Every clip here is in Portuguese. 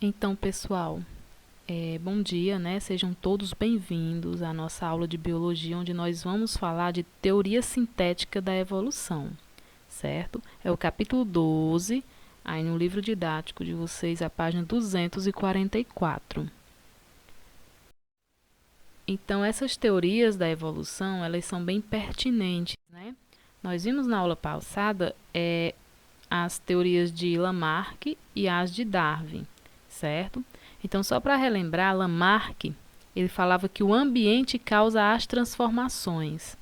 Então, pessoal, bom dia, né? Sejam todos bem-vindos à nossa aula de biologia, onde nós vamos falar de teoria sintética da evolução, certo? É o capítulo 12, aí no livro didático de vocês, a página 244. Então, essas teorias da evolução, elas são bem pertinentes, né? Nós vimos na aula passada as teorias de Lamarck e as de Darwin, certo? Então, só para relembrar, Lamarck, ele falava que o ambiente causa as transformações,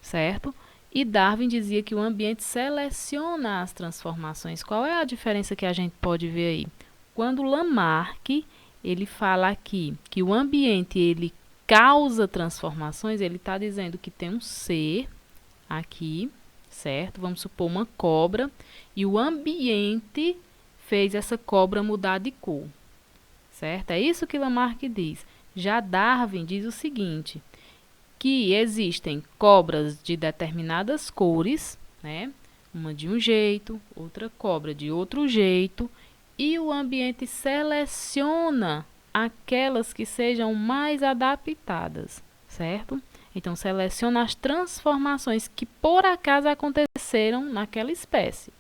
certo? E Darwin dizia que o ambiente seleciona as transformações. Qual é a diferença que a gente pode ver aí? Quando Lamarck, ele fala aqui que o ambiente, ele causa transformações, ele está dizendo que tem um ser aqui, certo? Vamos supor uma cobra, e o ambiente fez essa cobra mudar de cor, certo? É isso que Lamarck diz. Já Darwin diz o seguinte, que existem cobras de determinadas cores, né? Uma de um jeito, outra cobra de outro jeito, e o ambiente seleciona aquelas que sejam mais adaptadas, certo? Então, seleciona as transformações que por acaso aconteceram naquela espécie.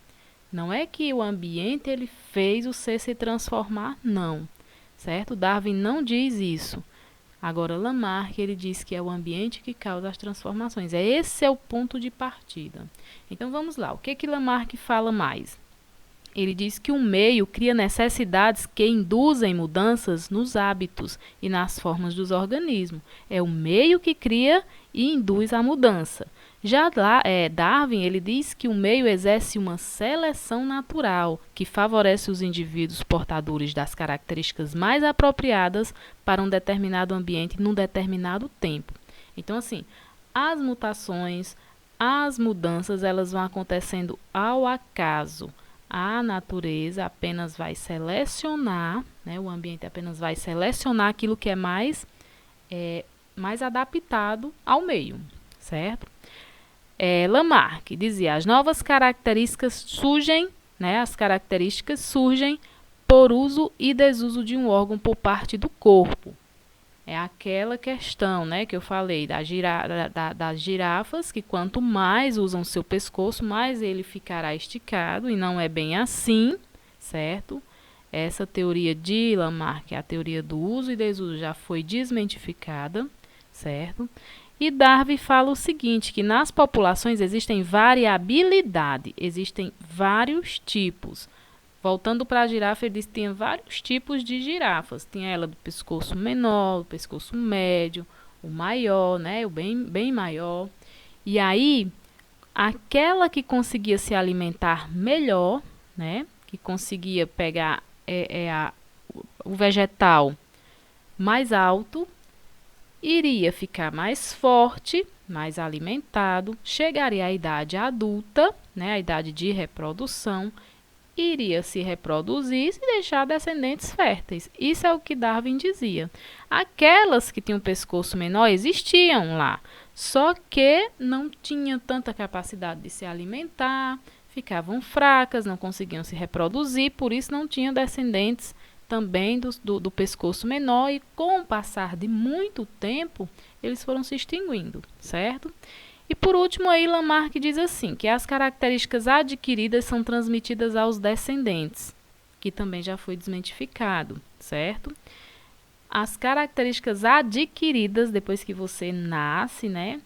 Não é que o ambiente ele fez o ser se transformar, não, certo? Darwin não diz isso. Agora, Lamarck, ele diz que é o ambiente que causa as transformações. Esse é o ponto de partida. Então, vamos lá. O que Lamarck fala mais? Ele diz que o meio cria necessidades que induzem mudanças nos hábitos e nas formas dos organismos. É o meio que cria e induz a mudança. Já Darwin, ele diz que o meio exerce uma seleção natural que favorece os indivíduos portadores das características mais apropriadas para um determinado ambiente num determinado tempo. Então, assim, as mutações, as mudanças, elas vão acontecendo ao acaso. A natureza apenas vai selecionar, né, o ambiente apenas vai selecionar aquilo que é mais adaptado ao meio, certo? Lamarck dizia, as novas características surgem, né, as características surgem por uso e desuso de um órgão por parte do corpo. É aquela questão, né, que eu falei das girafas, que quanto mais usam seu pescoço, mais ele ficará esticado, e não é bem assim, certo? Essa teoria de Lamarck, a teoria do uso e desuso, já foi desmentificada, certo? E Darwin fala o seguinte, que nas populações existem variabilidade, existem vários tipos. Voltando para a girafa, ele disse que tinha vários tipos de girafas. Tinha ela do pescoço menor, do pescoço médio, o maior, né, o bem maior. E aí, aquela que conseguia se alimentar melhor, né, que conseguia pegar o vegetal mais alto, iria ficar mais forte, mais alimentado, chegaria à idade adulta, né, a idade de reprodução, iria se reproduzir e deixar descendentes férteis. Isso é o que Darwin dizia. Aquelas que tinham pescoço menor existiam lá, só que não tinham tanta capacidade de se alimentar, ficavam fracas, não conseguiam se reproduzir, por isso não tinham descendentes também do pescoço menor, e com o passar de muito tempo, eles foram se extinguindo, certo? E por último, aí Lamarck diz assim, que as características adquiridas são transmitidas aos descendentes, que também já foi desmentificado, certo? As características adquiridas depois que você nasce, né,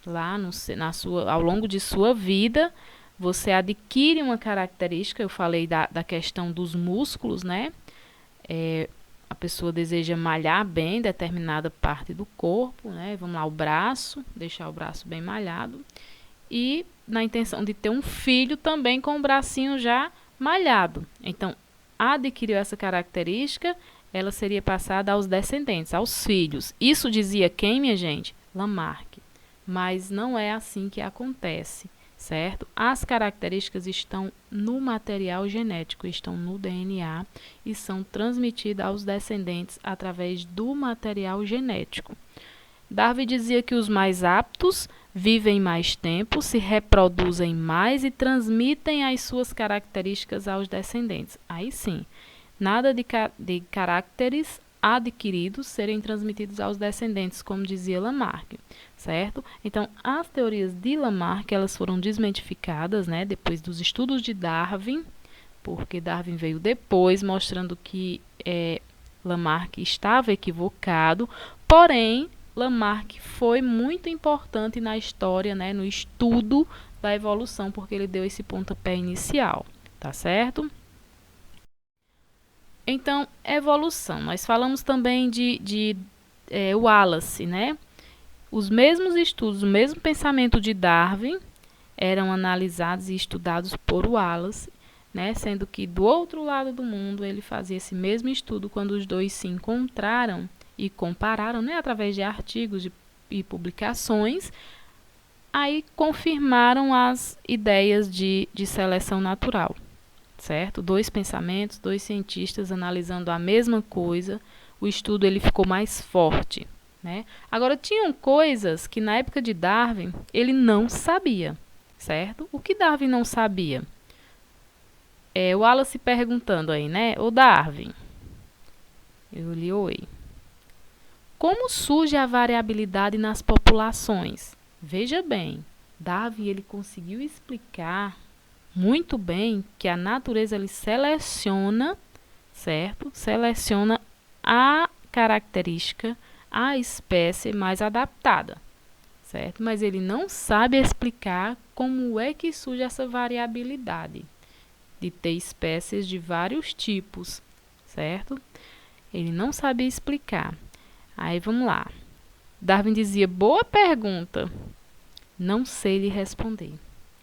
lá ao longo de sua vida, você adquire uma característica, eu falei da questão dos músculos, né? A pessoa deseja malhar bem determinada parte do corpo, né? Vamos lá, o braço, deixar o braço bem malhado. E na intenção de ter um filho também com o bracinho já malhado. Então, adquiriu essa característica, ela seria passada aos descendentes, aos filhos. Isso dizia quem, minha gente? Lamarck. Mas não é assim que acontece, certo? As características estão no material genético, estão no DNA e são transmitidas aos descendentes através do material genético. Darwin dizia que os mais aptos vivem mais tempo, se reproduzem mais e transmitem as suas características aos descendentes. Aí sim, nada de caracteres adquiridos serem transmitidos aos descendentes, como dizia Lamarck, certo? Então, as teorias de Lamarck, elas foram desmitificadas, né, depois dos estudos de Darwin, porque Darwin veio depois, mostrando que Lamarck estava equivocado, porém, Lamarck foi muito importante na história, né, no estudo da evolução, porque ele deu esse pontapé inicial, tá certo? Então, evolução. Nós falamos também de Wallace, né? Os mesmos estudos, o mesmo pensamento de Darwin eram analisados e estudados por Wallace, né? Sendo que do outro lado do mundo ele fazia esse mesmo estudo quando os dois se encontraram e compararam, né? Através de artigos e publicações, aí confirmaram as ideias de seleção natural. Certo? Dois pensamentos, dois cientistas analisando a mesma coisa, o estudo ele ficou mais forte, né? Agora, tinham coisas que na época de Darwin ele não sabia, certo? O que Darwin não sabia? O Wallace perguntando aí, né? Ô Darwin, eu li oi. Como surge a variabilidade nas populações? Veja bem, Darwin ele conseguiu explicar muito bem que a natureza ele seleciona, certo? Seleciona a característica, a espécie mais adaptada, certo? Mas ele não sabe explicar como é que surge essa variabilidade de ter espécies de vários tipos, certo? Ele não sabe explicar. Aí vamos lá. Darwin dizia: boa pergunta, não sei lhe responder.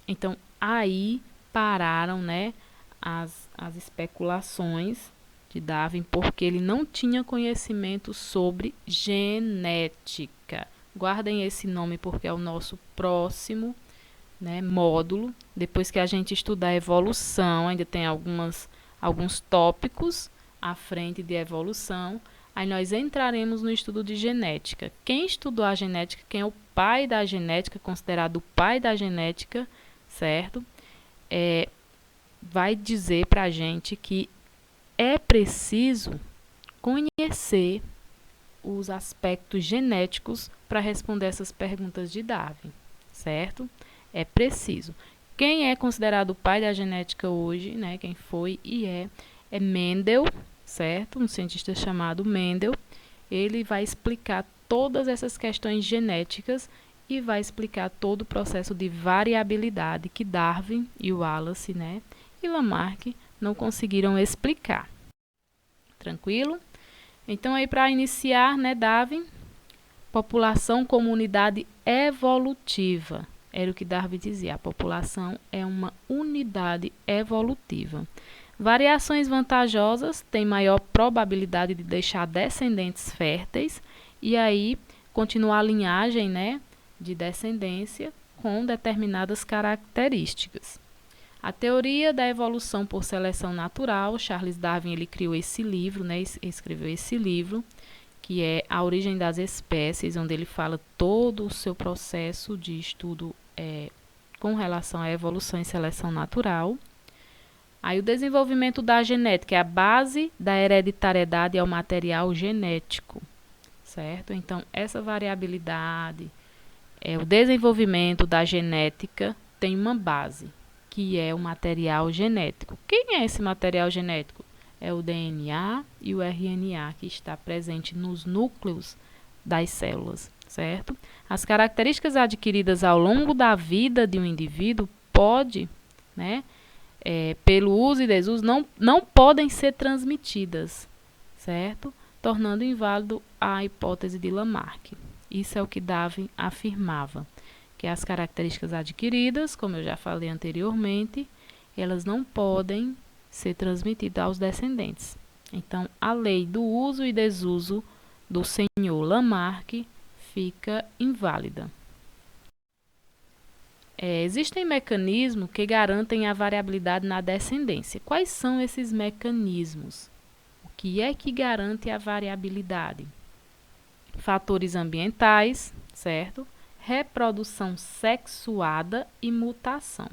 Então aí pararam, né, as especulações de Darwin, porque ele não tinha conhecimento sobre genética. Guardem esse nome porque é o nosso próximo, né, módulo. Depois que a gente estudar a evolução, ainda tem alguns tópicos à frente de evolução. Aí nós entraremos no estudo de genética. Quem estudou a genética, quem é o pai da genética, considerado o pai da genética, certo? Vai dizer para a gente que é preciso conhecer os aspectos genéticos para responder essas perguntas de Darwin, certo? É preciso. Quem é considerado o pai da genética hoje, né? Quem foi e é Mendel, certo? Um cientista chamado Mendel. Ele vai explicar todas essas questões genéticas e vai explicar todo o processo de variabilidade que Darwin e Wallace, né, e Lamarck não conseguiram explicar. Tranquilo? Então, aí para iniciar, né, Darwin, população como unidade evolutiva. Era o que Darwin dizia, a população é uma unidade evolutiva. Variações vantajosas têm maior probabilidade de deixar descendentes férteis e aí continuar a linhagem, né, de descendência com determinadas características. A teoria da evolução por seleção natural, Charles Darwin ele criou esse livro, né, escreveu esse livro, que é A Origem das Espécies, onde ele fala todo o seu processo de estudo com relação à evolução e seleção natural. Aí o desenvolvimento da genética é a base da hereditariedade ao material genético, certo? Então, essa variabilidade, o desenvolvimento da genética tem uma base, que é o material genético. Quem é esse material genético? É o DNA e o RNA, que está presente nos núcleos das células, certo? As características adquiridas ao longo da vida de um indivíduo pelo uso e desuso, não podem ser transmitidas, certo? Tornando inválido a hipótese de Lamarck. Isso é o que Darwin afirmava, que as características adquiridas, como eu já falei anteriormente, elas não podem ser transmitidas aos descendentes. Então, a lei do uso e desuso do senhor Lamarck fica inválida. Existem mecanismos que garantem a variabilidade na descendência. Quais são esses mecanismos? O que é que garante a variabilidade? Fatores ambientais, certo? Reprodução sexuada e mutação.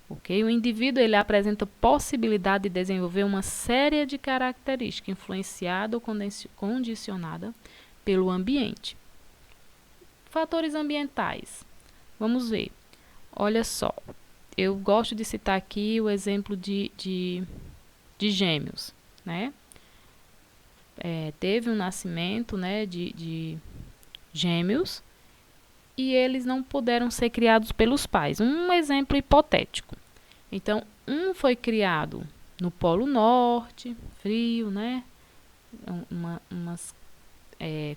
ok? O indivíduo ele apresenta possibilidade de desenvolver uma série de características influenciada ou condicionada pelo ambiente. Fatores ambientais. Vamos ver. Olha só, eu gosto de citar aqui o exemplo de gêmeos, né? Teve um nascimento, né, de gêmeos e eles não puderam ser criados pelos pais. Um exemplo hipotético. Então, um foi criado no Polo Norte, frio, né? Umas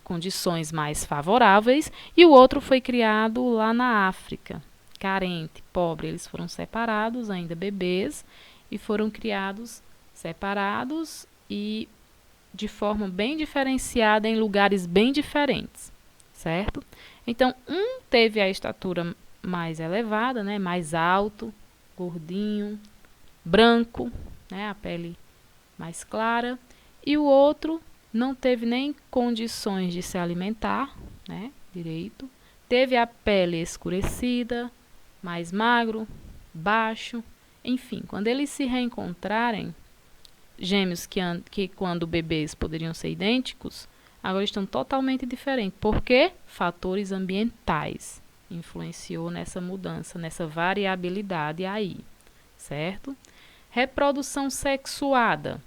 condições mais favoráveis, e o outro foi criado lá na África, carente, pobre. Eles foram separados, ainda bebês, e foram criados separados e de forma bem diferenciada em lugares bem diferentes, certo? Então, um teve a estatura mais elevada, né, mais alto, gordinho, branco, né, a pele mais clara, e o outro não teve nem condições de se alimentar, né, direito, teve a pele escurecida, mais magro, baixo, enfim, quando eles se reencontrarem, gêmeos que quando bebês poderiam ser idênticos, agora estão totalmente diferentes. Por quê? Fatores ambientais influenciou nessa mudança, nessa variabilidade aí, certo? Reprodução sexuada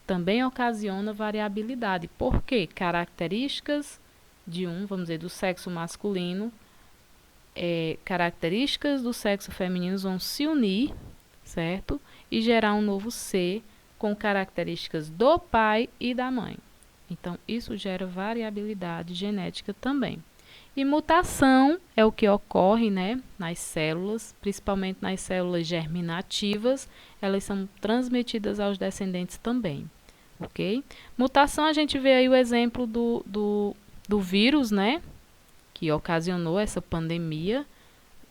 também ocasiona variabilidade. Por quê? Características vamos dizer, do sexo masculino, características do sexo feminino vão se unir, certo? E gerar um novo ser com características do pai e da mãe. Então, isso gera variabilidade genética também. E mutação é o que ocorre, né, nas células, principalmente nas células germinativas, elas são transmitidas aos descendentes também, ok? Mutação, a gente vê aí o exemplo do vírus, né, que ocasionou essa pandemia,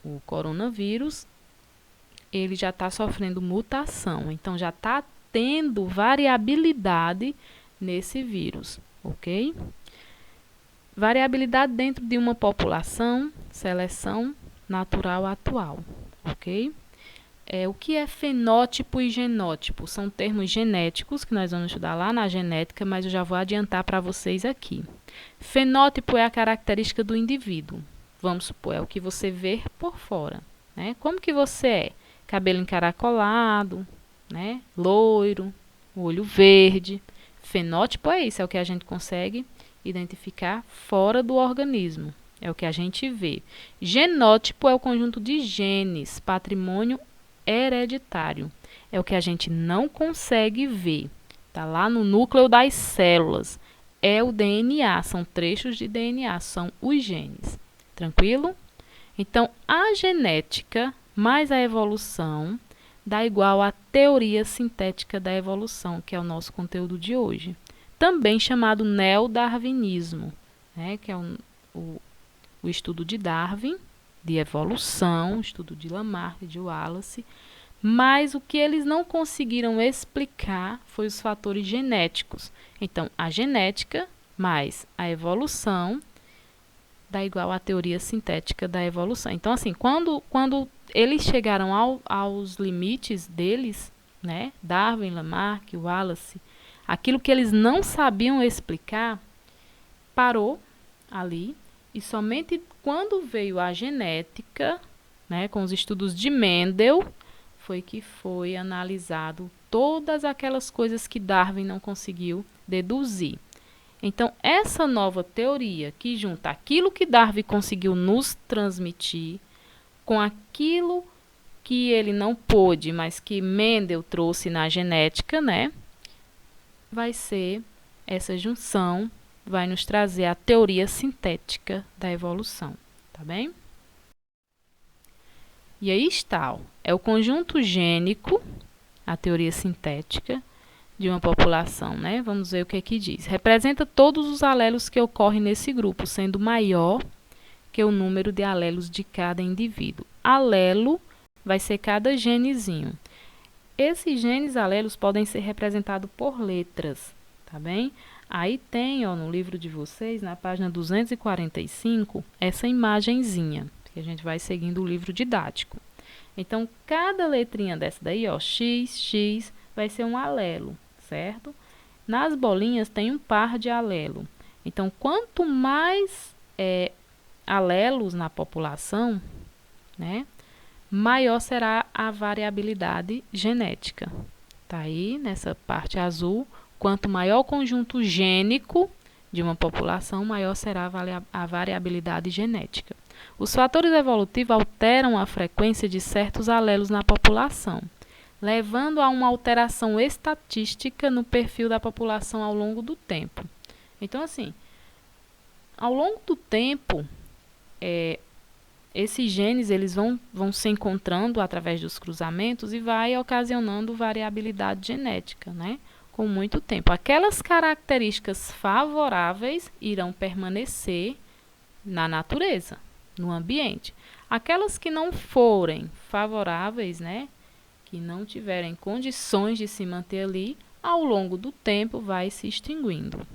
o coronavírus, ele já está sofrendo mutação, então já está tendo variabilidade nesse vírus, ok? Variabilidade dentro de uma população, seleção natural atual, ok? O que é fenótipo e genótipo? São termos genéticos que nós vamos estudar lá na genética, mas eu já vou adiantar para vocês aqui. Fenótipo é a característica do indivíduo. Vamos supor, é o que você vê por fora, né? Como que você é? Cabelo encaracolado, né? Loiro, olho verde. Fenótipo é isso, é o que a gente consegue identificar fora do organismo. É o que a gente vê. Genótipo é o conjunto de genes, patrimônio hereditário. É o que a gente não consegue ver. Está lá no núcleo das células. É o DNA, são trechos de DNA, são os genes. Tranquilo? Então, a genética mais a evolução dá igual à teoria sintética da evolução, que é o nosso conteúdo de hoje. Também chamado neodarwinismo, né, que é o estudo de Darwin, de evolução, o estudo de Lamarck, de Wallace, mas o que eles não conseguiram explicar foi os fatores genéticos. Então, a genética mais a evolução dá igual à teoria sintética da evolução. Então, assim, quando eles chegaram aos limites deles, né, Darwin, Lamarck, Wallace, aquilo que eles não sabiam explicar, parou ali, e somente quando veio a genética, né, com os estudos de Mendel, foi que foi analisado todas aquelas coisas que Darwin não conseguiu deduzir. Então, essa nova teoria que junta aquilo que Darwin conseguiu nos transmitir com aquilo que ele não pôde, mas que Mendel trouxe na genética, né? Vai ser essa junção, vai nos trazer a teoria sintética da evolução, tá bem? E aí está, ó, é o conjunto gênico, a teoria sintética de uma população, né? Vamos ver o que é que diz. Representa todos os alelos que ocorrem nesse grupo, sendo maior que o número de alelos de cada indivíduo. Alelo vai ser cada genezinho. Esses genes alelos podem ser representados por letras, tá bem? Aí tem, ó, no livro de vocês, na página 245, essa imagenzinha, que a gente vai seguindo o livro didático. Então, cada letrinha dessa daí, ó, X, X, vai ser um alelo, certo? Nas bolinhas tem um par de alelo. Então, quanto mais alelos na população, né, maior será a variabilidade genética. Tá aí nessa parte azul. Quanto maior o conjunto gênico de uma população, maior será a variabilidade genética. Os fatores evolutivos alteram a frequência de certos alelos na população, levando a uma alteração estatística no perfil da população ao longo do tempo. Então, assim, ao longo do tempo, esses genes eles vão se encontrando através dos cruzamentos e vai ocasionando variabilidade genética, né? Com muito tempo. Aquelas características favoráveis irão permanecer na natureza, no ambiente. Aquelas que não forem favoráveis, né? Que não tiverem condições de se manter ali, ao longo do tempo vai se extinguindo.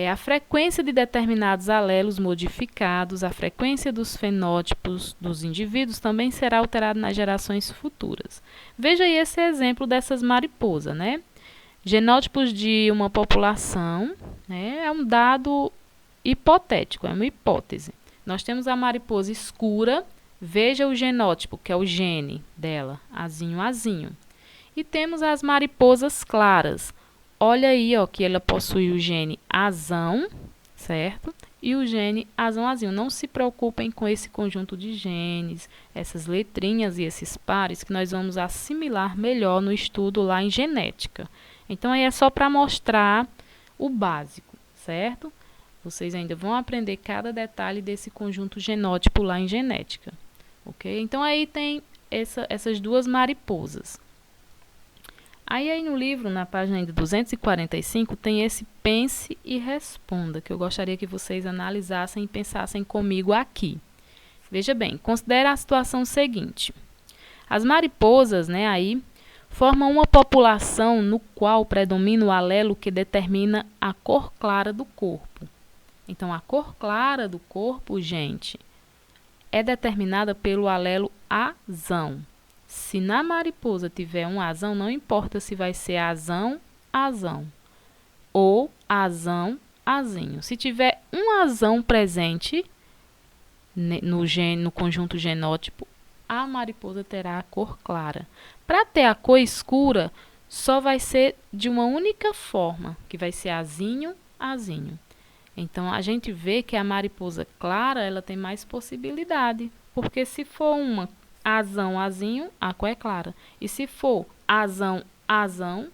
A frequência de determinados alelos modificados, a frequência dos fenótipos dos indivíduos também será alterada nas gerações futuras. Veja aí esse exemplo dessas mariposas, né? Genótipos de uma população, né? É um dado hipotético, é uma hipótese. Nós temos a mariposa escura, veja o genótipo, que é o gene dela, azinho, azinho. E temos as mariposas claras. Olha aí, ó, que ela possui o gene azão, certo? E o gene azão-azinho. Não se preocupem com esse conjunto de genes, essas letrinhas e esses pares que nós vamos assimilar melhor no estudo lá em genética. Então, aí é só para mostrar o básico, certo? Vocês ainda vão aprender cada detalhe desse conjunto genótipo lá em genética, ok? Então, aí tem essas duas mariposas. Aí no livro, na página 245, tem esse pense e responda, que eu gostaria que vocês analisassem e pensassem comigo aqui. Veja bem, considere a situação seguinte. As mariposas, né, aí, formam uma população no qual predomina o alelo que determina a cor clara do corpo. Então, a cor clara do corpo, gente, é determinada pelo alelo azão. Se na mariposa tiver um azão, não importa se vai ser azão, azão ou azão, azinho. Se tiver um azão presente no conjunto genótipo, a mariposa terá a cor clara. Para ter a cor escura, só vai ser de uma única forma, que vai ser azinho, azinho. Então, a gente vê que a mariposa clara, ela tem mais possibilidade, porque se for uma azão, azinho, a cor é clara. E se for azão, azão,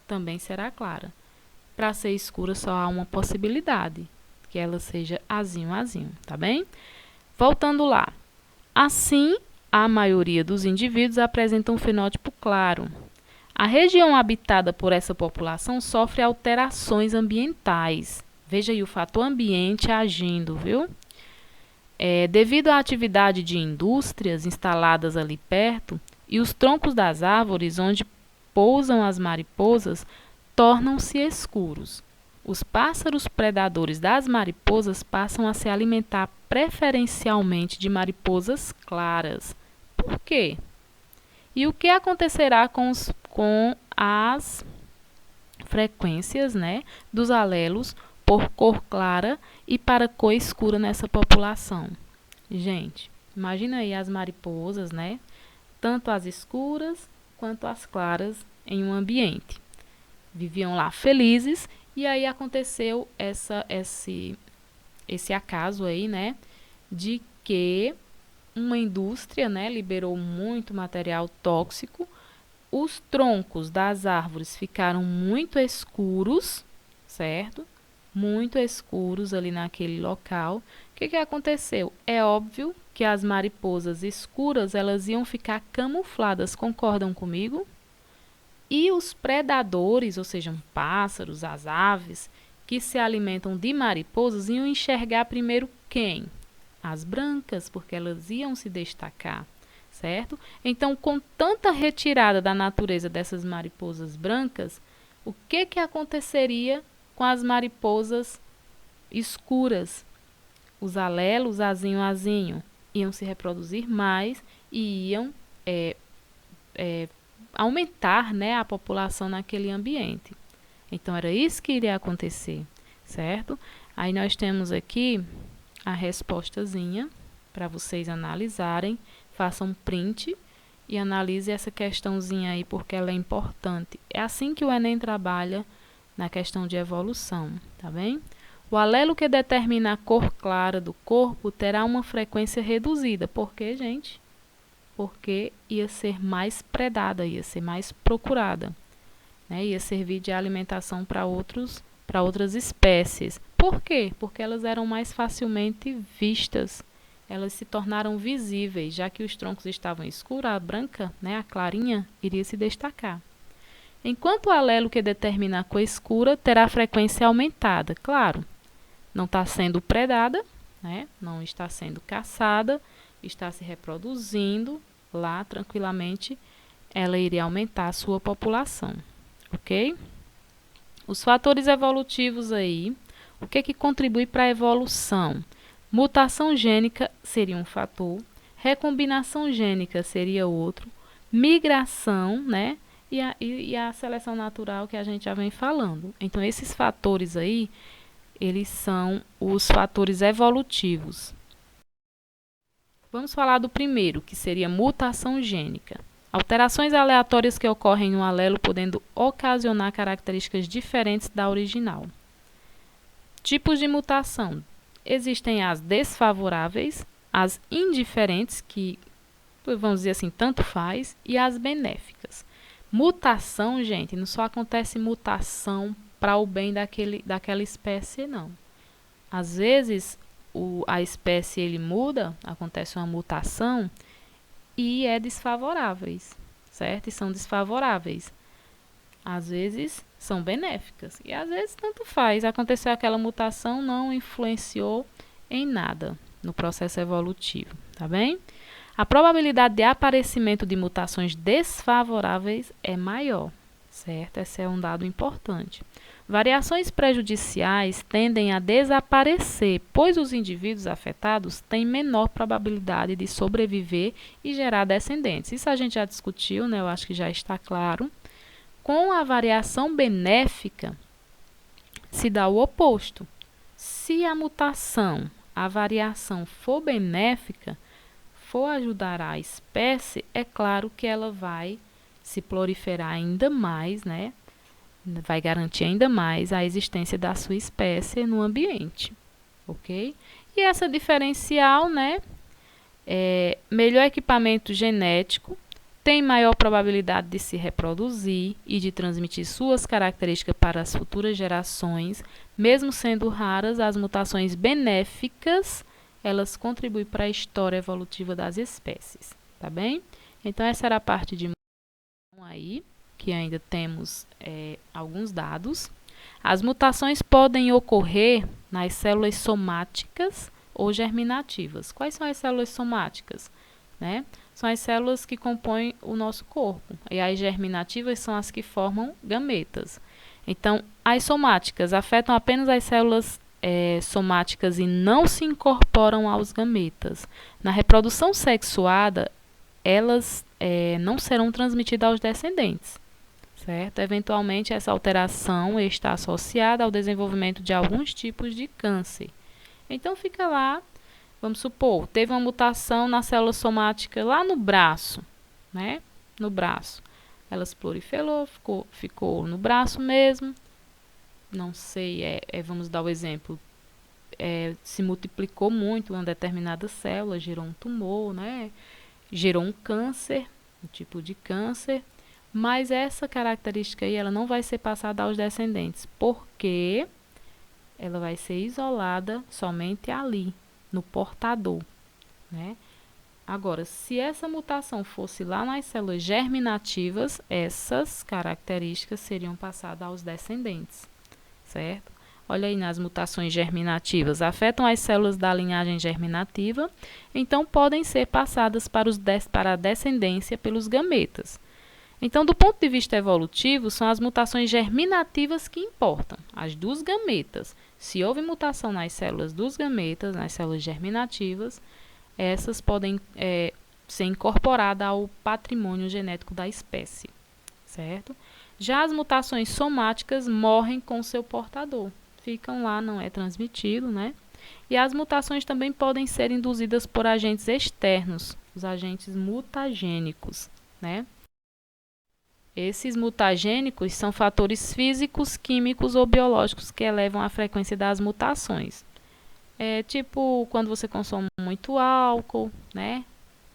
também será clara. Para ser escura, só há uma possibilidade, que ela seja azinho, azinho, tá bem? Voltando lá. Assim, a maioria dos indivíduos apresenta um fenótipo claro. A região habitada por essa população sofre alterações ambientais. Veja aí o fator ambiente agindo, viu? Devido à atividade de indústrias instaladas ali perto, e os troncos das árvores onde pousam as mariposas tornam-se escuros. Os pássaros predadores das mariposas passam a se alimentar preferencialmente de mariposas claras. Por quê? E o que acontecerá com as frequências, né, dos alelos por cor clara e para cor escura nessa população? Gente, imagina aí as mariposas, né? Tanto as escuras quanto as claras em um ambiente. Viviam lá felizes e aí aconteceu esse acaso aí, né? De que uma indústria, né, liberou muito material tóxico. Os troncos das árvores ficaram muito escuros, certo? Muito escuros ali naquele local. O que aconteceu? É óbvio que as mariposas escuras, elas iam ficar camufladas, concordam comigo? E os predadores, ou seja, pássaros, as aves, que se alimentam de mariposas, iam enxergar primeiro quem? As brancas, porque elas iam se destacar, certo? Então, com tanta retirada da natureza dessas mariposas brancas, o que aconteceria com as mariposas escuras? Os alelos azinho, azinho, iam se reproduzir mais e iam aumentar, né, a população naquele ambiente. Então, era isso que iria acontecer, certo? Aí nós temos aqui a respostazinha para vocês analisarem. Façam um print e analise essa questãozinha aí, porque ela é importante. É assim que o Enem trabalha na questão de evolução, tá bem? O alelo que determina a cor clara do corpo terá uma frequência reduzida. Por quê, gente? Porque ia ser mais predada, ia ser mais procurada, né? Ia servir de alimentação para outras espécies. Por quê? Porque elas eram mais facilmente vistas. Elas se tornaram visíveis, já que os troncos estavam escuros, a branca, né, a clarinha, iria se destacar. Enquanto o alelo que determina a cor escura terá a frequência aumentada. Claro, não está sendo predada, né, não está sendo caçada, está se reproduzindo lá tranquilamente, ela iria aumentar a sua população, ok? Os fatores evolutivos aí, o que contribui para a evolução? Mutação gênica seria um fator, recombinação gênica seria outro, migração, né? E a seleção natural que a gente já vem falando. Então, esses fatores aí, eles são os fatores evolutivos. Vamos falar do primeiro, que seria mutação gênica. Alterações aleatórias que ocorrem no alelo, podendo ocasionar características diferentes da original. Tipos de mutação. Existem as desfavoráveis, as indiferentes, que, vamos dizer assim, tanto faz, e as benéficas. Mutação, gente, não só acontece mutação para o bem daquela espécie, não. Às vezes, a espécie ele muda, acontece uma mutação e é desfavoráveis, certo? E são desfavoráveis. Às vezes são benéficas e às vezes tanto faz. Aconteceu aquela mutação, não influenciou em nada no processo evolutivo, tá bem? A probabilidade de aparecimento de mutações desfavoráveis é maior, certo? Esse é um dado importante. Variações prejudiciais tendem a desaparecer, pois os indivíduos afetados têm menor probabilidade de sobreviver e gerar descendentes. Isso a gente já discutiu, né? Eu acho que já está claro. Com a variação benéfica, se dá o oposto. Se a mutação, a variação for benéfica, for ajudar a espécie, é claro que ela vai se proliferar ainda mais, né? Vai garantir ainda mais a existência da sua espécie no ambiente, ok? E essa diferencial, né? Melhor equipamento genético, tem maior probabilidade de se reproduzir e de transmitir suas características para as futuras gerações, mesmo sendo raras, as mutações benéficas, elas contribuem para a história evolutiva das espécies, tá bem? Então, essa era a parte de mutação aí, que ainda temos alguns dados. As mutações podem ocorrer nas células somáticas ou germinativas. Quais são as células somáticas? Né? São as células que compõem o nosso corpo. E as germinativas são as que formam gametas. Então, as somáticas afetam apenas as células somáticas e não se incorporam aos gametas. Na reprodução sexuada, elas não serão transmitidas aos descendentes, certo? Eventualmente, essa alteração está associada ao desenvolvimento de alguns tipos de câncer. Então, fica lá, vamos supor, teve uma mutação na célula somática lá no braço, né? No braço. Ela se proliferou, ficou no braço mesmo. Não sei, vamos dar o exemplo. Se multiplicou muito uma determinada célula, gerou um tumor, né? Gerou um câncer, um tipo de câncer. Mas essa característica aí, ela não vai ser passada aos descendentes, porque ela vai ser isolada somente ali, no portador, né? Agora, se essa mutação fosse lá nas células germinativas, essas características seriam passadas aos descendentes, certo? Olha aí nas mutações germinativas, afetam as células da linhagem germinativa, então podem ser passadas para a descendência pelos gametas. Então, do ponto de vista evolutivo, são as mutações germinativas que importam, as dos gametas. Se houve mutação nas células dos gametas, nas células germinativas, essas podem ser incorporadas ao patrimônio genético da espécie, certo? Já as mutações somáticas morrem com seu portador, ficam lá, não é transmitido, né? E as mutações também podem ser induzidas por agentes externos, os agentes mutagênicos, né? Esses mutagênicos são fatores físicos, químicos ou biológicos que elevam a frequência das mutações. Tipo quando você consome muito álcool, né?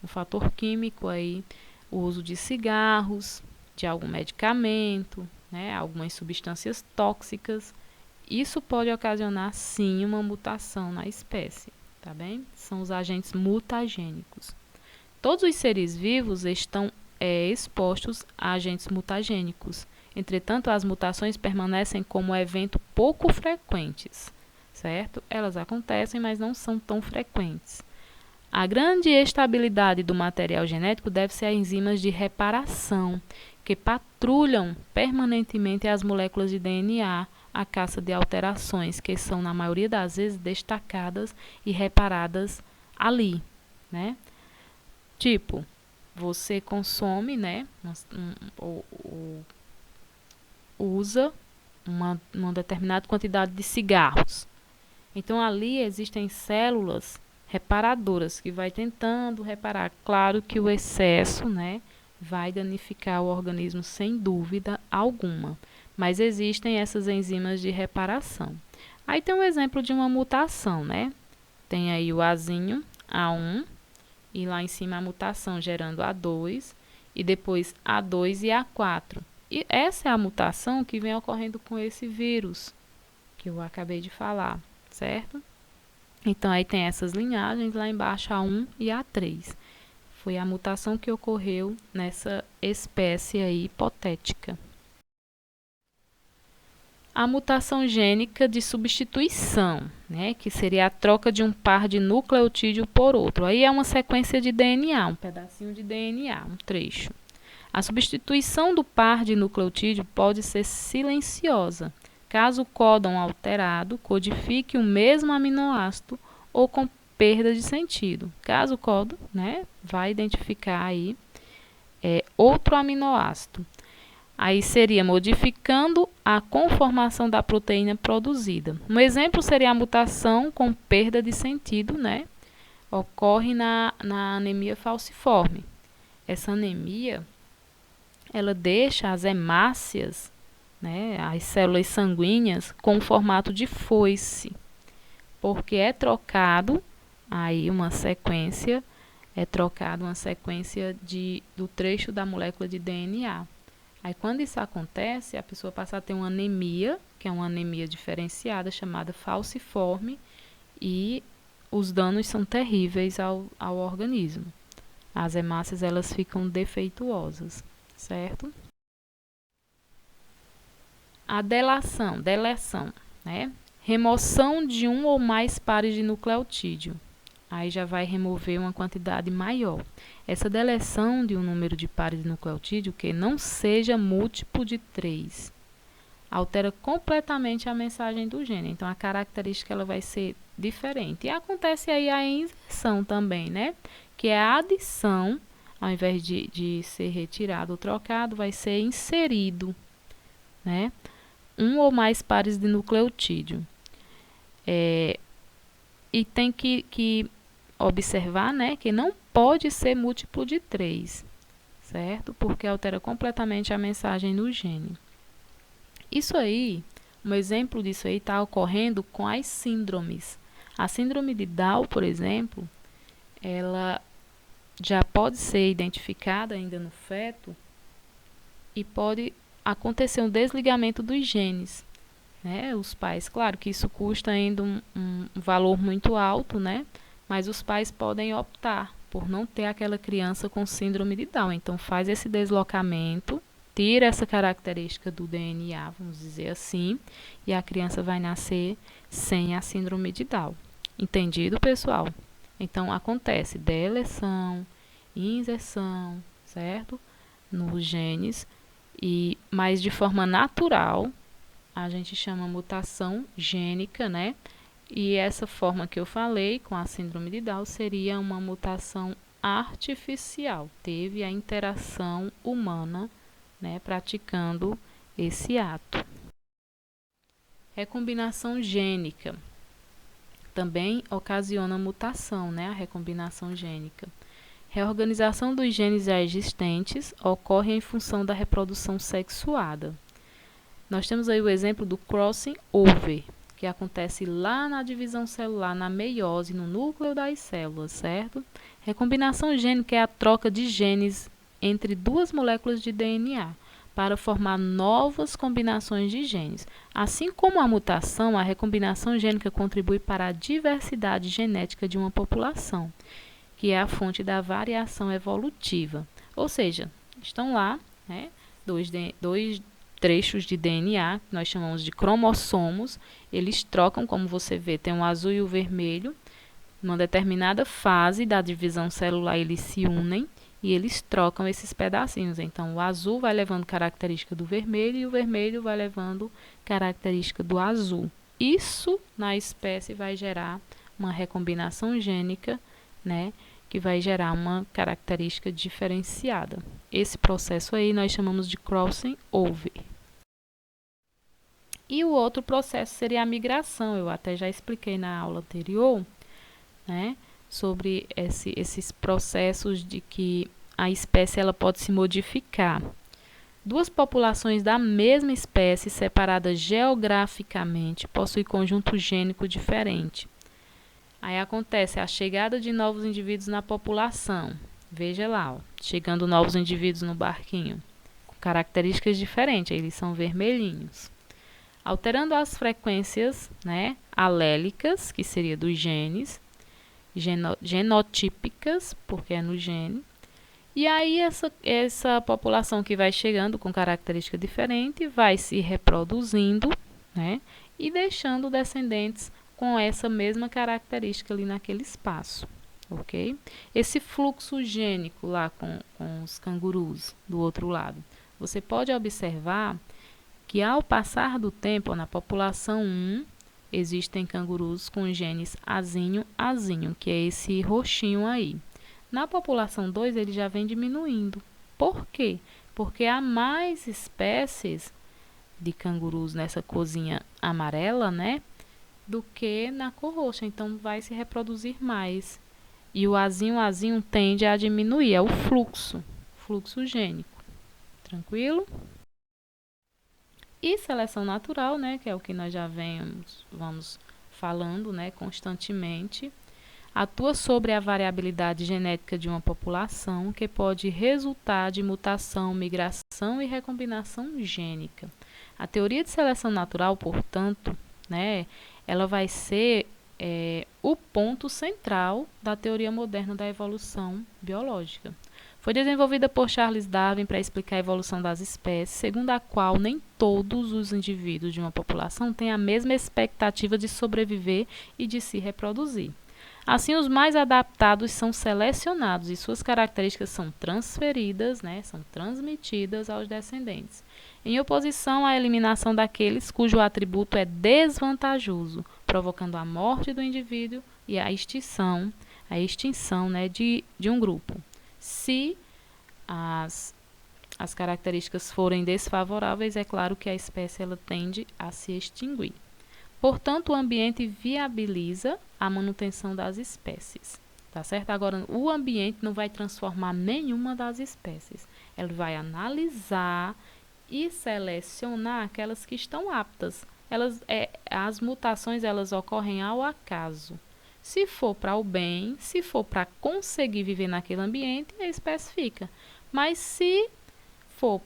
Um fator químico aí, o uso de cigarros, de algum medicamento, né? Algumas substâncias tóxicas. Isso pode ocasionar, sim, uma mutação na espécie, tá bem? São os agentes mutagênicos. Todos os seres vivos estão expostos a agentes mutagênicos. Entretanto, as mutações permanecem como evento pouco frequentes, certo? Elas acontecem, mas não são tão frequentes. A grande estabilidade do material genético deve-se a enzimas de reparação, que patrulham permanentemente as moléculas de DNA à caça de alterações, que são, na maioria das vezes, destacadas e reparadas ali, né? Tipo, você consome, né, usa uma determinada quantidade de cigarros. Então, ali existem células reparadoras que vai tentando reparar. Claro que o excesso, né, vai danificar o organismo sem dúvida alguma. Mas existem essas enzimas de reparação. Aí tem um exemplo de uma mutação, né? Tem aí o Azinho, A1, e lá em cima a mutação gerando A2, e depois A2 e A4. E essa é a mutação que vem ocorrendo com esse vírus, que eu acabei de falar, certo? Então, aí tem essas linhagens, lá embaixo A1 e A3. Foi a mutação que ocorreu nessa espécie aí hipotética. A mutação gênica de substituição, né, que seria a troca de um par de nucleotídeo por outro. Aí é uma sequência de DNA, um pedacinho de DNA, um trecho. A substituição do par de nucleotídeo pode ser silenciosa, caso o códon alterado codifique o mesmo aminoácido ou com perda de sentido. Caso o códon, né, vai identificar aí outro aminoácido. Aí seria modificando a conformação da proteína produzida. Um exemplo seria a mutação com perda de sentido, né? Ocorre na anemia falciforme. Essa anemia, ela deixa as hemácias, né, as células sanguíneas, com o formato de foice, porque é trocado aí uma sequência, do trecho da molécula de DNA. Aí, quando isso acontece, a pessoa passa a ter uma anemia, que é uma anemia diferenciada, chamada falciforme, e os danos são terríveis ao organismo. As hemácias, elas ficam defeituosas, certo? A deleção, né? Remoção de um ou mais pares de nucleotídeo. Aí já vai remover uma quantidade maior. Essa deleção de um número de pares de nucleotídeo que não seja múltiplo de 3 altera completamente a mensagem do gene. Então, a característica ela vai ser diferente. E acontece aí a inversão também, né? Que é a adição, ao invés de ser retirado ou trocado, vai ser inserido, né? Um ou mais pares de nucleotídeo. E tem que observar, né, que não pode ser múltiplo de 3, certo? Porque altera completamente a mensagem no gene. Isso aí, um exemplo disso aí está ocorrendo com as síndromes. A síndrome de Down, por exemplo, ela já pode ser identificada ainda no feto e pode acontecer um desligamento dos genes. Né? Os pais, claro que isso custa ainda um valor muito alto, né? Mas os pais podem optar por não ter aquela criança com síndrome de Down. Então, faz esse deslocamento, tira essa característica do DNA, vamos dizer assim, e a criança vai nascer sem a síndrome de Down. Entendido, pessoal? Então, acontece deleção, inserção, certo? Nos genes, mas de forma natural, a gente chama mutação gênica, né? E essa forma que eu falei, com a síndrome de Down, seria uma mutação artificial. Teve a interação humana, né, praticando esse ato. Recombinação gênica também ocasiona mutação, né, a recombinação gênica. Reorganização dos genes já existentes ocorre em função da reprodução sexuada. Nós temos aí o exemplo do crossing over, que acontece lá na divisão celular, na meiose, no núcleo das células, certo? Recombinação gênica é a troca de genes entre duas moléculas de DNA para formar novas combinações de genes. Assim como a mutação, a recombinação gênica contribui para a diversidade genética de uma população, que é a fonte da variação evolutiva. Ou seja, estão lá, né, dois trechos de DNA, que nós chamamos de cromossomos, eles trocam, como você vê, tem o azul e o vermelho. Numa determinada fase da divisão celular, eles se unem e eles trocam esses pedacinhos. Então, o azul vai levando característica do vermelho e o vermelho vai levando característica do azul. Isso, na espécie, vai gerar uma recombinação gênica, né, que vai gerar uma característica diferenciada. Esse processo aí nós chamamos de crossing over. E o outro processo seria a migração. Eu até já expliquei na aula anterior, né, sobre esses processos de que a espécie ela pode se modificar. Duas populações da mesma espécie, separadas geograficamente, possuem conjunto gênico diferente. Aí acontece a chegada de novos indivíduos na população. Veja lá, ó, chegando novos indivíduos no barquinho, com características diferentes, eles são vermelhinhos. Alterando as frequências, né, alélicas, que seria dos genes, genotípicas, porque é no gene. E aí essa população que vai chegando com característica diferente vai se reproduzindo, né, e deixando descendentes com essa mesma característica ali naquele espaço, ok? Esse fluxo gênico lá com os cangurus do outro lado, você pode observar que ao passar do tempo, na população 1, existem cangurus com genes azinho, que é esse roxinho aí. Na população 2, ele já vem diminuindo. Por quê? Porque há mais espécies de cangurus nessa corzinha amarela, né, do que na cor roxa. Então, vai se reproduzir mais. E o azinho tende a diminuir. É o fluxo gênico. Tranquilo? E seleção natural, né, que é o que nós já vamos falando, né, constantemente, atua sobre a variabilidade genética de uma população, que pode resultar de mutação, migração e recombinação gênica. A teoria de seleção natural, portanto, né, ela vai ser o ponto central da teoria moderna da evolução biológica. Foi desenvolvida por Charles Darwin para explicar a evolução das espécies, segundo a qual nem todos os indivíduos de uma população têm a mesma expectativa de sobreviver e de se reproduzir. Assim, os mais adaptados são selecionados e suas características são transferidas, né, são transmitidas aos descendentes, em oposição à eliminação daqueles cujo atributo é desvantajoso, provocando a morte do indivíduo e a extinção, né, de um grupo. Se as características forem desfavoráveis, é claro que a espécie ela tende a se extinguir. Portanto, o ambiente viabiliza a manutenção das espécies. Tá certo? Agora, o ambiente não vai transformar nenhuma das espécies. Ele vai analisar e selecionar aquelas que estão aptas. As mutações elas ocorrem ao acaso. Se for para o bem, se for para conseguir viver naquele ambiente, a espécie fica. Mas se for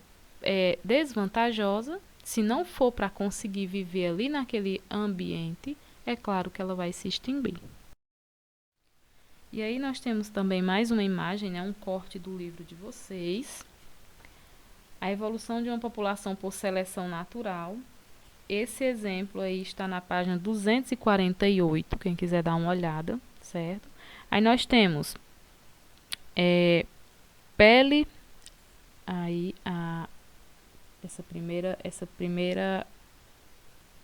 desvantajosa, se não for para conseguir viver ali naquele ambiente, é claro que ela vai se extinguir. E aí nós temos também mais uma imagem, né, um corte do livro de vocês. A evolução de uma população por seleção natural. Esse exemplo aí está na página 248, quem quiser dar uma olhada, certo? Aí nós temos pele, aí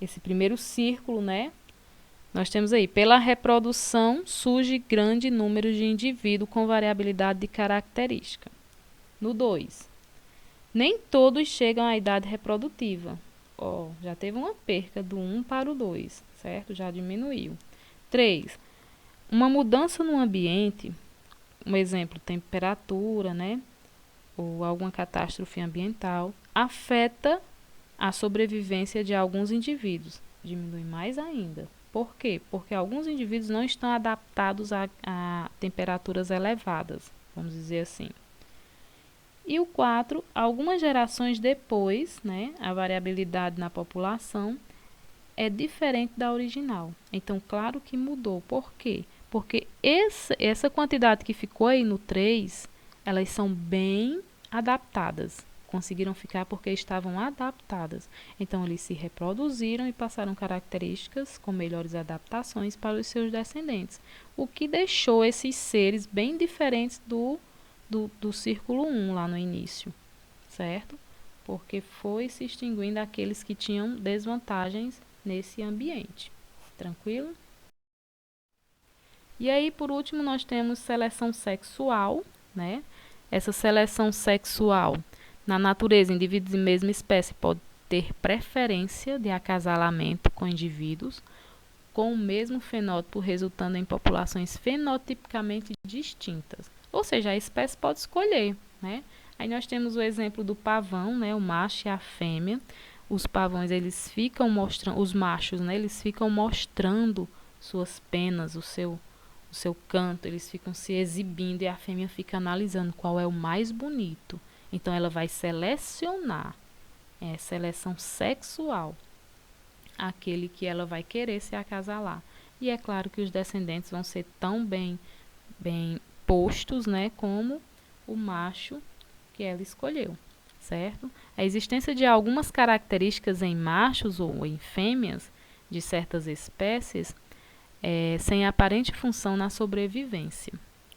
esse primeiro círculo, né? nós temos aí, pela reprodução surge grande número de indivíduos com variabilidade de característica. No 2, nem todos chegam à idade reprodutiva. Já teve uma perca do 1 para o 2, certo? Já diminuiu. 3, uma mudança no ambiente, um exemplo, temperatura, né? Ou alguma catástrofe ambiental, afeta a sobrevivência de alguns indivíduos. Diminui mais ainda. Por quê? Porque alguns indivíduos não estão adaptados a temperaturas elevadas, vamos dizer assim. E o 4, algumas gerações depois, né, a variabilidade na população é diferente da original. Então, claro que mudou. Por quê? Porque essa quantidade que ficou aí no 3, elas são bem adaptadas. Conseguiram ficar porque estavam adaptadas. Então, eles se reproduziram e passaram características com melhores adaptações para os seus descendentes. O que deixou esses seres bem diferentes do círculo 1 lá no início, certo? Porque foi se extinguindo aqueles que tinham desvantagens nesse ambiente. Tranquilo? E aí, por último, nós temos seleção sexual, né? Essa seleção sexual, na natureza, indivíduos de mesma espécie podem ter preferência de acasalamento com indivíduos com o mesmo fenótipo, resultando em populações fenotipicamente distintas. Ou seja, a espécie pode escolher, né? Aí nós temos o exemplo do pavão, né? O macho e a fêmea. Os pavões, eles ficam mostrando, os machos, né? Eles ficam mostrando suas penas, o seu canto, eles ficam se exibindo e a fêmea fica analisando qual é o mais bonito. Então, ela vai selecionar, seleção sexual, aquele que ela vai querer se acasalar. E é claro que os descendentes vão ser tão bem postos, né, como o macho que ela escolheu, certo? A existência de algumas características em machos ou em fêmeas de certas espécies sem aparente função na sobrevivência.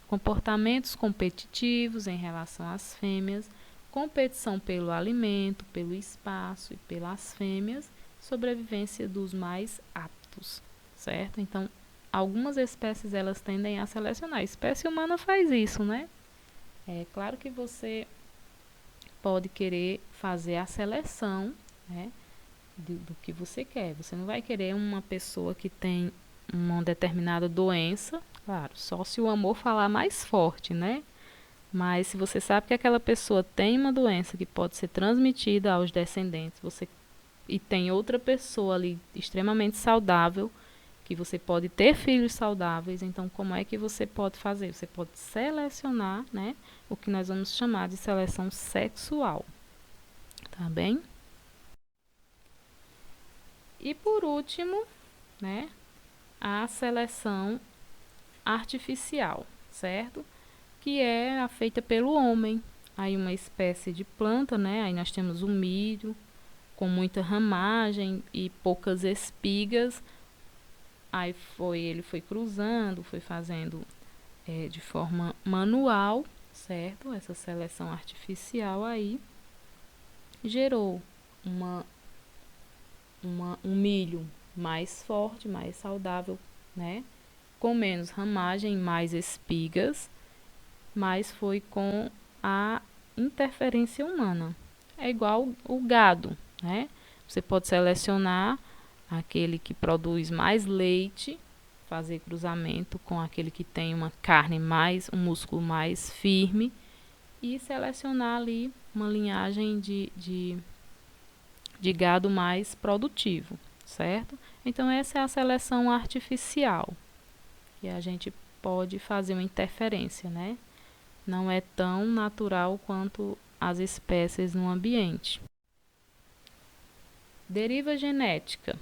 Comportamentos competitivos em relação às fêmeas, competição pelo alimento, pelo espaço e pelas fêmeas, sobrevivência dos mais aptos, certo? Então, algumas espécies elas tendem a selecionar. A espécie humana faz isso, né? É claro que você pode querer fazer a seleção, né, do que você quer. Você não vai querer uma pessoa que tem uma determinada doença, claro, só se o amor falar mais forte, né? Mas se você sabe que aquela pessoa tem uma doença que pode ser transmitida aos descendentes, e tem outra pessoa ali extremamente saudável, que você pode ter filhos saudáveis, então como é que você pode fazer? Você pode selecionar, né, o que nós vamos chamar de seleção sexual, tá bem? E por último, né, a seleção artificial, certo? Que é feita pelo homem. Aí uma espécie de planta, né? Aí nós temos o milho, com muita ramagem e poucas espigas. Aí ele foi cruzando, foi fazendo de forma manual, certo? Essa seleção artificial aí gerou um milho mais forte, mais saudável, né? Com menos ramagem, mais espigas, mas foi com a interferência humana. É igual o gado, né? Você pode selecionar aquele que produz mais leite, fazer cruzamento com aquele que tem uma carne mais, um músculo mais firme e selecionar ali uma linhagem de gado mais produtivo, certo? Então, essa é a seleção artificial. E a gente pode fazer uma interferência, né? Não é tão natural quanto as espécies no ambiente. Deriva genética.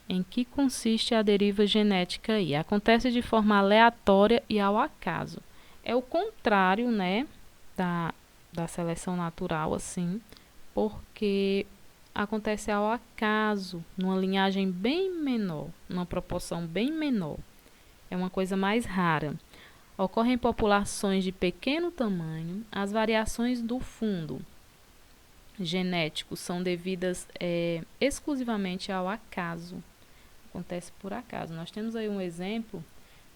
Em que consiste a deriva genética aí? Acontece de forma aleatória e ao acaso. É o contrário, né, da seleção natural, assim, porque acontece ao acaso, numa linhagem bem menor, numa proporção bem menor. É uma coisa mais rara. Ocorrem em populações de pequeno tamanho. As variações do fundo genético são devidas exclusivamente ao acaso. acontece por acaso. Nós temos aí um exemplo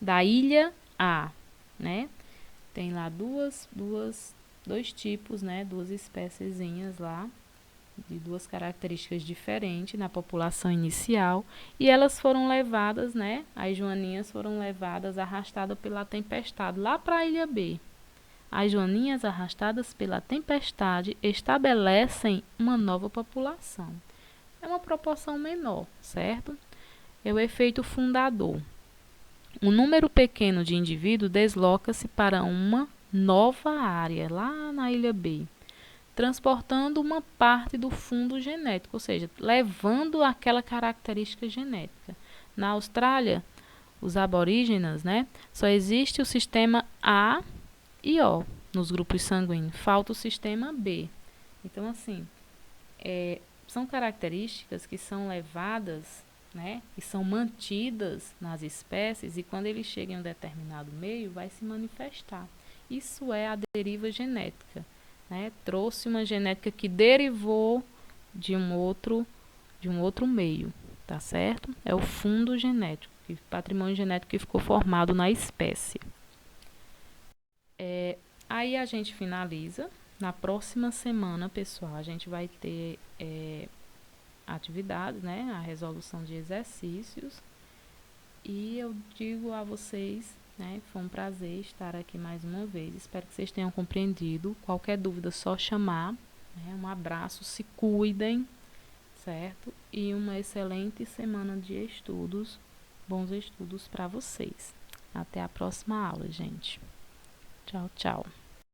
da ilha A, né? Tem lá dois tipos, né? Duas espéciezinhas lá, de duas características diferentes na população inicial, e elas foram levadas, né? As joaninhas foram levadas, arrastadas pela tempestade lá para a ilha B. As joaninhas arrastadas pela tempestade estabelecem uma nova população. É uma proporção menor, certo? É o efeito fundador. Um número pequeno de indivíduos desloca-se para uma nova área, lá na ilha B, transportando uma parte do fundo genético, ou seja, levando aquela característica genética. Na Austrália, os aborígenes, né, só existe o sistema A e O nos grupos sanguíneos, falta o sistema B. Então, assim, são características que são levadas, né, que são mantidas nas espécies, e quando eles chegam em um determinado meio, vai se manifestar. Isso é a deriva genética, né? Trouxe uma genética que derivou de um outro meio, tá certo? É o fundo genético, patrimônio genético que ficou formado na espécie. Aí a gente finaliza. Na próxima semana, pessoal, a gente vai ter atividades, né? A resolução de exercícios. E eu digo a vocês, né? Foi um prazer estar aqui mais uma vez. Espero que vocês tenham compreendido. Qualquer dúvida, só chamar. Né? Um abraço, se cuidem, certo? E uma excelente semana de estudos. Bons estudos para vocês. Até a próxima aula, gente. Tchau, tchau.